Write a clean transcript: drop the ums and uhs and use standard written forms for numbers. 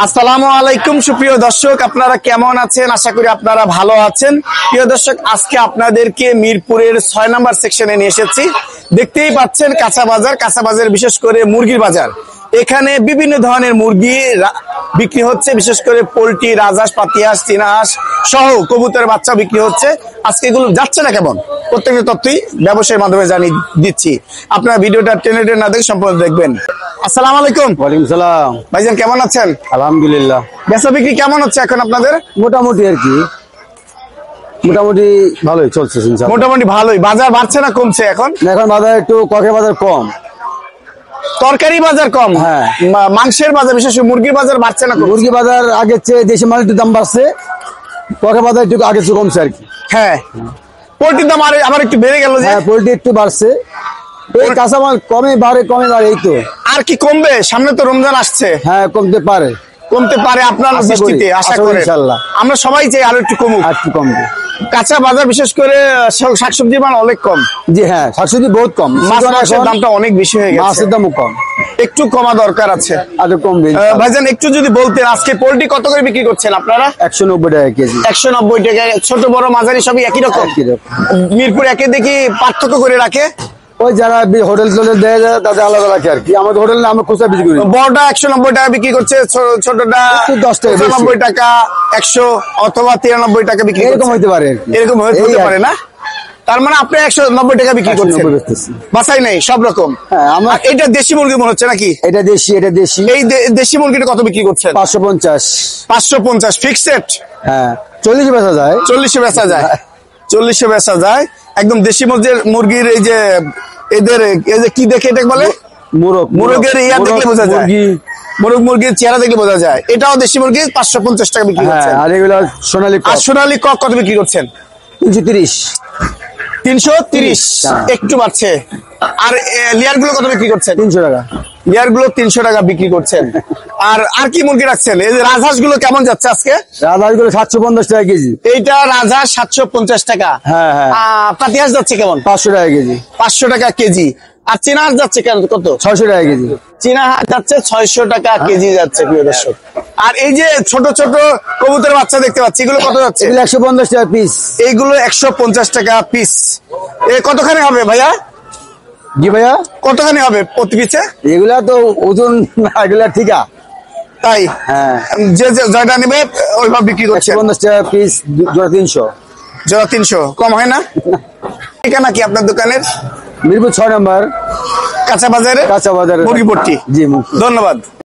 আসসালামু আলাইকুম সুপ্রিয় দর্শক, আপনারা কেমন আছেন? আশা করি আপনারা ভালো আছেন। প্রিয় দর্শক, আজকে আপনাদেরকে মিরপুরের 6 নম্বর সেকশনে নিয়ে এসেছি। দেখতেই পাচ্ছেন কাঁচা বাজার, বিশেষ করে মুরগির বাজার। এখানে বিভিন্ন ধরনের মুরগি বিক্রি হচ্ছে, বিশেষ করে পোল্ট্রি, রাজহাঁস, পাতিহাঁস, চীনা হাঁস সহ কবুতরের বাচ্চা বিক্রি হচ্ছে। আজকে এগুলো যাচ্ছে না কেমন, প্রত্যেকটা তথ্যই ব্যবসায়ের মাধ্যমে জানিয়ে দিচ্ছি। আপনারা ভিডিওটা টেনে না দেখে সম্পূর্ণ দেখবেন। আসসালামু আলাইকুম। ওয়ালাইকুম সালাম। ভাইজান কেমন আছেন? আলহামদুলিল্লাহ। বেচা বিক্রি কেমন হচ্ছে এখন আপনাদের? মোটামুটি আর কি, মোটামুটি ভালোই চলছে। মোটামুটি ভালোই। বাজার বাড়ছে না কমছে এখন? এখন বাজার একটু ককের বাজার কম, তরকারি বাজার কম। হ্যাঁ, মাংসের বাজার, বিশেষ করে মুরগির বাজার বাড়ছে না? মুরগি বাজার আগের চেয়ে দেশি মাল একটু দাম বাড়ছে, ককের বাজার একটু আগের চেয়ে কমছে আর কি। হ্যাঁ, পোল্ট্রির দাম আবার একটু বেড়ে গেল। হ্যাঁ, পোল্ট্রি একটু বাড়ছে। এই কাঁচামাল কমে বাড়ে এই তো। আর কি কমবে? সামনে তো রমজান আসছে। হ্যাঁ, কমতে পারে আপনার দৃষ্টিতে আশা করি ইনশাআল্লাহ। আমরা সবাই চাই আরো একটু কমুক, আর একটু কমবে। কাঁচা বাজার বিশেষ করে শাকসবজির মান অনেক কম। জি হ্যাঁ, শাকসবজি বহুত কম। মাছের দামটা অনেক বেশি হয়ে গেছে, মাছের দামও কম, একটু কমা দরকার আছে। আর কমবে। ভাইজান একটু যদি বলতেন আজকে পোল্ট্রি কত করে বিক্রি করছেন আপনারা? 190 টাকা কেজি। 190 টাকা। ছোট বড় মাঝারি সবই একই রকম? মিরপুর একে দেখি পার্থক্য করে রাখে। ওই যারা হোটেল দেয় তাদের আলাদা রাখে আর কি। আমাদের হোটেল আমরা খুচরা বিক্রি করি। বড়টা 190 টাকা বিক্রি করছে, ছোটটা 10 টাকা, 90 টাকা, 100 অথবা 93 টাকা বিক্রি করছে। এরকম হইতে পারে, এরকম হতে পারে না? তার মানে আপনি 190 টাকা বিক্রি করছেন, বাসাই নাই সব রকম। হ্যাঁ, আমরা এটা দেশি মুরগি মনে হচ্ছে নাকি? এটা দেশি। এই দেশি মুরগিটা কত বিক্রি করছেন? 550। 550 ফিক্সড? হ্যাঁ, 40 বেচা যায়। 40 বেচা যায়। 40 বেচা যায়। একদম দেশি মুরগির এই যে এদের এই যে কি দেখে এটা বলে, মুরগের ইয়া দেখলে বোঝা যায়, মুরগির চেহারা দেখলে বোঝা যায়। এটাও দেশি মুরগি 550 টাকা বিক্রি করছেন। আর এগুলো সোনালী। আর সোনালী কক কত বিক্রি করছেন? 330। 330 একটু বাড়ছে। আর লেয়ার গুলো কত বিক্রি করছেন? 300 টাকা। লেয়ার গুলো 300 টাকা বিক্রি করছেন। আর কি মুরগি রাখছেন? এই যে রাজহাঁস গুলো কেমন যাচ্ছে আজকে? রাজহাঁস গুলো 750 টাকা কেজি। এইটা রাজহাঁস 750 টাকা। হ্যাঁ হ্যাঁ। পাতিহাঁস যাচ্ছে কেমন? 500 টাকা কেজি। 500 টাকা কেজি। আর চীনা হাঁস যাচ্ছে কত? 600 টাকা কেজি। চীনা হাঁস যাচ্ছে 600 টাকা কেজি যাচ্ছে প্রিয় দর্শক। আর এই যে ছোট ছোট কবুতরের বাচ্চা দেখতে পাচ্ছি, এগুলো কত যাচ্ছে? এগুলো 150 টাকা পিস। এইগুলো 150 টাকা পিস। কতখানি হবে ভাইয়া? জি ভাইয়া, কতখানি হবে প্রতি পিসে? এগুলা তো ওজন এগুলা ঠিকা তাই? হ্যাঁ, যে জয়টা নেবে ওইভাবে বিক্রি করছে। 150 টাকা পিস, জোড়া 300। জোড়া 300 কম হয় না? ঠিকানা কি আপনার দোকানের? মিরপুর 6 নম্বর কাঁচা বাজারে মুরগি পট্টি। জি, ধন্যবাদ।